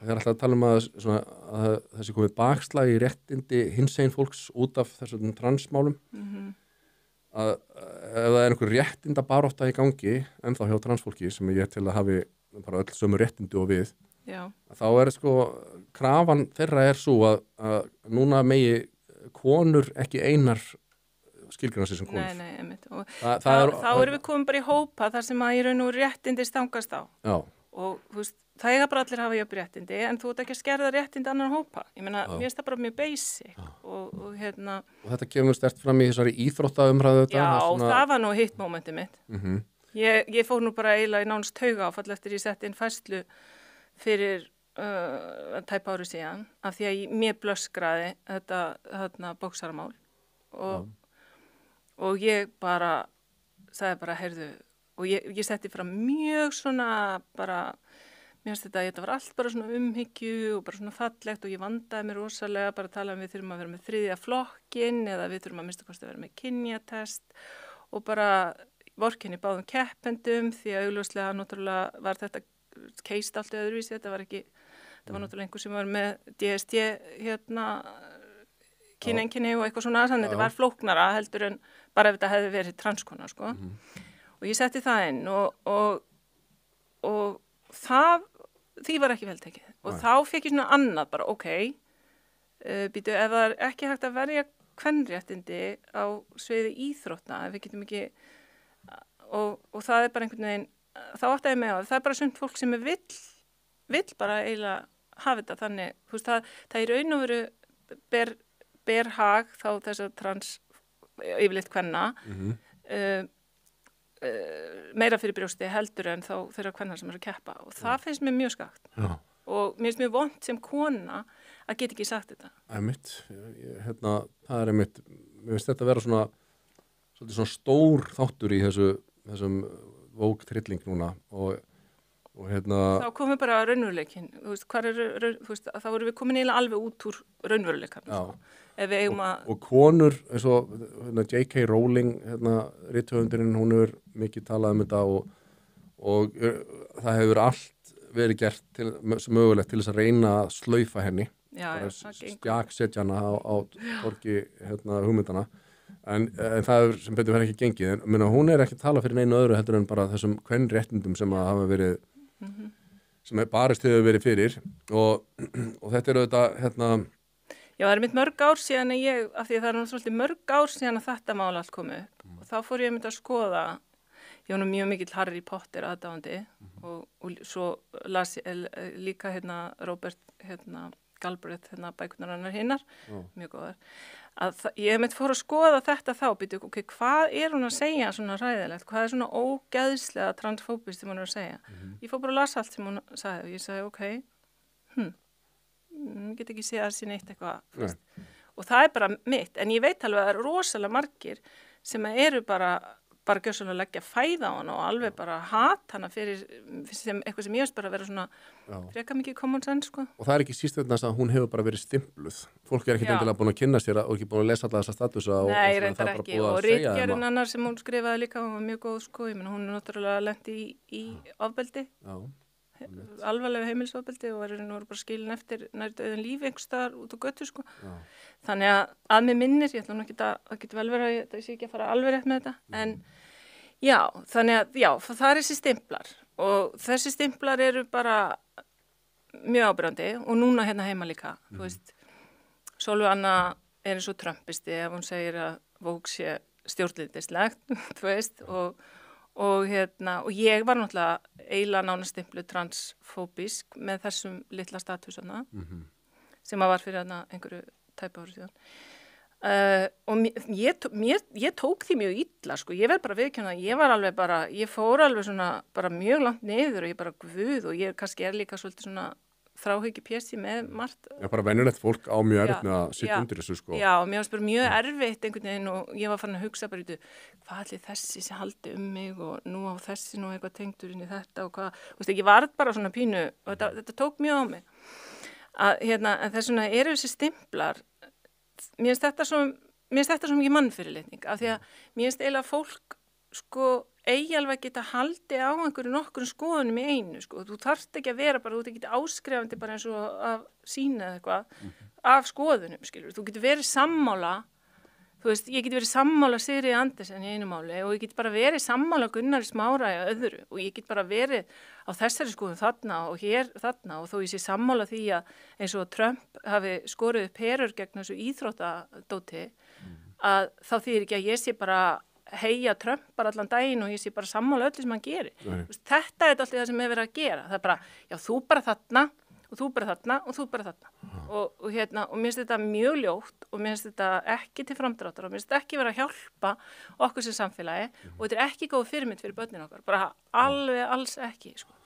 þeir alltaf að tala svona, að þessi komið bakslag í réttindi hinsegin fólks út af þessum transmálum að ef það einhver réttindabarátta í gangi ennþá hjá transfólki sem ég til að hafi bara öll sömu réttindi og við þá sko krafan þeirra svo að núna megi konur ekki einar skilgreina sig sem konur. Nei, einmitt. Og þá erum við komin bara í hópa þar sem að í raun og réttindi stangast á. Já. Og þú veist, það eiga bara allir hafa jöfn réttindi, en þú ert ekki að skerða réttindi annan hópa. Ég meina, mér finnst það bara mjög basic. Og þetta kemur sterkt fram í þessari íþróttaumræðu þetta. Já, það var nú hitt mómentið mitt. Ég fór nú bara eiginlega í nánast taugaáfall eftir ég setti inn færslu fyrir tæp ári síðan, af því að mér blöskraði þetta bóksaramál. Og ég bara sagði bara, heyrðu, og ég setti fram mjög svona bara, mér finnst þetta var allt bara svona umhyggju og bara svona fallegt og ég vandaði mér rosalega, bara talaði við þurfum að vera með 3. flokkinn eða við þurfum að minnsta kosti að vera með kynjatest og bara vorkenni báðum keppendum því að augljóslega náttúrulega var þetta keist allt öðruvísi, þetta var náttúrulega einhver sem var með DST kynenginni og eitthvað svona, þannig þetta var flóknara heldur en bara ef þetta hefði verið transkona, sko. Og ég setti það inn og því var ekki vel tekið. Og þá fekk ég svona annað bara, býtu, ef það er ekki hægt að verja kvenréttindi á sviði íþrótta, ef við getum ekki, og það er bara einhvern veginn, þá áttaði ég mig á, það er bara sumt fólk sem vill bara eiginlega hafa þetta þannig, þú veist, það í raun og veru ber hag þá þessar yfirleitt kvenna, meira fyrir brjósti heldur en þá þeirra kvenna sem eru að keppa og það finnst mér mjög skakt og mér finnst mjög vont sem kona að geta ekki sagt þetta. Það er einmitt, mér finnst þetta að vera svona stór þáttur í þessum vógtrilling núna og þá komum við bara að raunveruleikin, þá erum við komin eiginlega alveg út úr raunveruleikan. Ef við eigum að... Og konur, eins og J.K. Rowling, rithöfundurinn, hún hefur mikið talað þetta og það hefur allt verið gert sem mögulegt til þess að reyna að slaufa henni. Stjaksetja hana á torgi hugmyndana. En það er sem betur verið ekki gengið. En hún ekki að tala fyrir neinu öðru heldur en bara þessum kvenréttindum sem að hafa verið, sem barist hefur verið fyrir. Og þetta auðvitað, Já, það mitt mörg ár síðan af því að það svolítið mörg ár síðan að þetta mál allt komu upp og þá fór ég að skoða, ég var nú mjög mikill Harry Potter aðdáandi og svo las líka Robert Galbraith bækurnar hennar hinnar, mjög góðar, að ég fór að skoða þetta þá, býtu, hvað hún að segja svona hræðilegt, hvað svona ógeðslega transfóbist sem hún að segja. Ég fór bara að lasa allt sem hún sagði og ég sagði, ég get ekki séð að sína eitt eitthvað og það er bara mitt, en ég veit alveg að það eru rosalega margir sem eru bara gjörsamlega að leggja fæða á hana og alveg bara hata hana fyrir eitthvað sem ég veist bara að vera svona freka mikið common sense, sko. Og það er ekki síst vegna að hún hefur bara verið stimpluð. Fólk ekki endilega búin að kynna sér og ekki búin að lesa alla þessa statusa. Nei, reyndar ekki. Og ritgerðin annar sem hún skrifaði líka, hún var mjög góð, sko. Ég meina, hún náttúrulega lenti í ofbeldi. Alvarlega heimilisofbeldi og voru bara skilin eftir nær döðan lífi einhvers staðar út á götu, sko. Þannig að mig minnir, ég ætla nú ekki að það getur vel verið að ég sé ekki að fara alveg rétt með þetta, en já, þannig að það er þessi stimplar og þessi stimplar eru bara mjög áberandi og núna heima líka, þú veist, Sólveig Anna er eins og trumpisti ef hún segir að Vogue sé stjórnlýtislegt, þú veist, og ég var náttúrulega eiginlega nánast stimpluð transfóbísk með þessum litla statusana sem að var fyrir einhverju tæpa ári síðan og ég tók því mjög illa, sko, ég verð bara viðurkenna ég fór alveg svona bara mjög langt niður og ég bara guð og ég kannski líka svolítið svona þráhyggju pési með margt. Já, bara venjulegt fólk á mjög erfitt með að sitja undir þessu, sko. Já, mér varst bara mjög erfitt einhvern veginn og ég var farin að hugsa bara hvað allir þessi sem haldi mig og nú á þessi nú eitthvað tengdur inn í þetta og hvað, þú veist, ég var bara svona pínu og þetta tók mjög á mig. En þess vegna eru þessi stimplar, mér finnst þetta svo mikið mannfyrirlitning af því að mér finnst eiginlega fólk, sko, eigi alveg að geta haldi á nokkrum skoðunum í einu, sko. Þú þarft ekki að vera bara, þú ert ekki áskrifandi bara eins og að sýna eitthvað af skoðunum, skilur. Þú getur verið sammála, þú veist, ég get verið sammála Sigríði Andersen í einu máli og ég get bara verið sammála Gunnari Smára í öðru og ég get bara verið á þessari skoðun þarna og hér þarna og þó ég sé sammála því að eins og Trump hafi skorið upp herur gegn þessu íþróttadóti að þá þýðir ekki að ég sé bara heia Trump bara allan daginn og ég sé bara sammála öllu sem hann gerir. Þetta er alltaf það sem er verið að gera. Það er bara, já þú bara þarna og þú bara þarna og þú bara þarna. Og mér finnst þetta mjög ljótt og mér finnst þetta ekki til framdráttar og mér finnst þetta ekki vera að hjálpa okkur sem samfélagi og þetta er ekki góð fyrirmynd fyrir börnin okkar, bara alveg alls ekki, sko.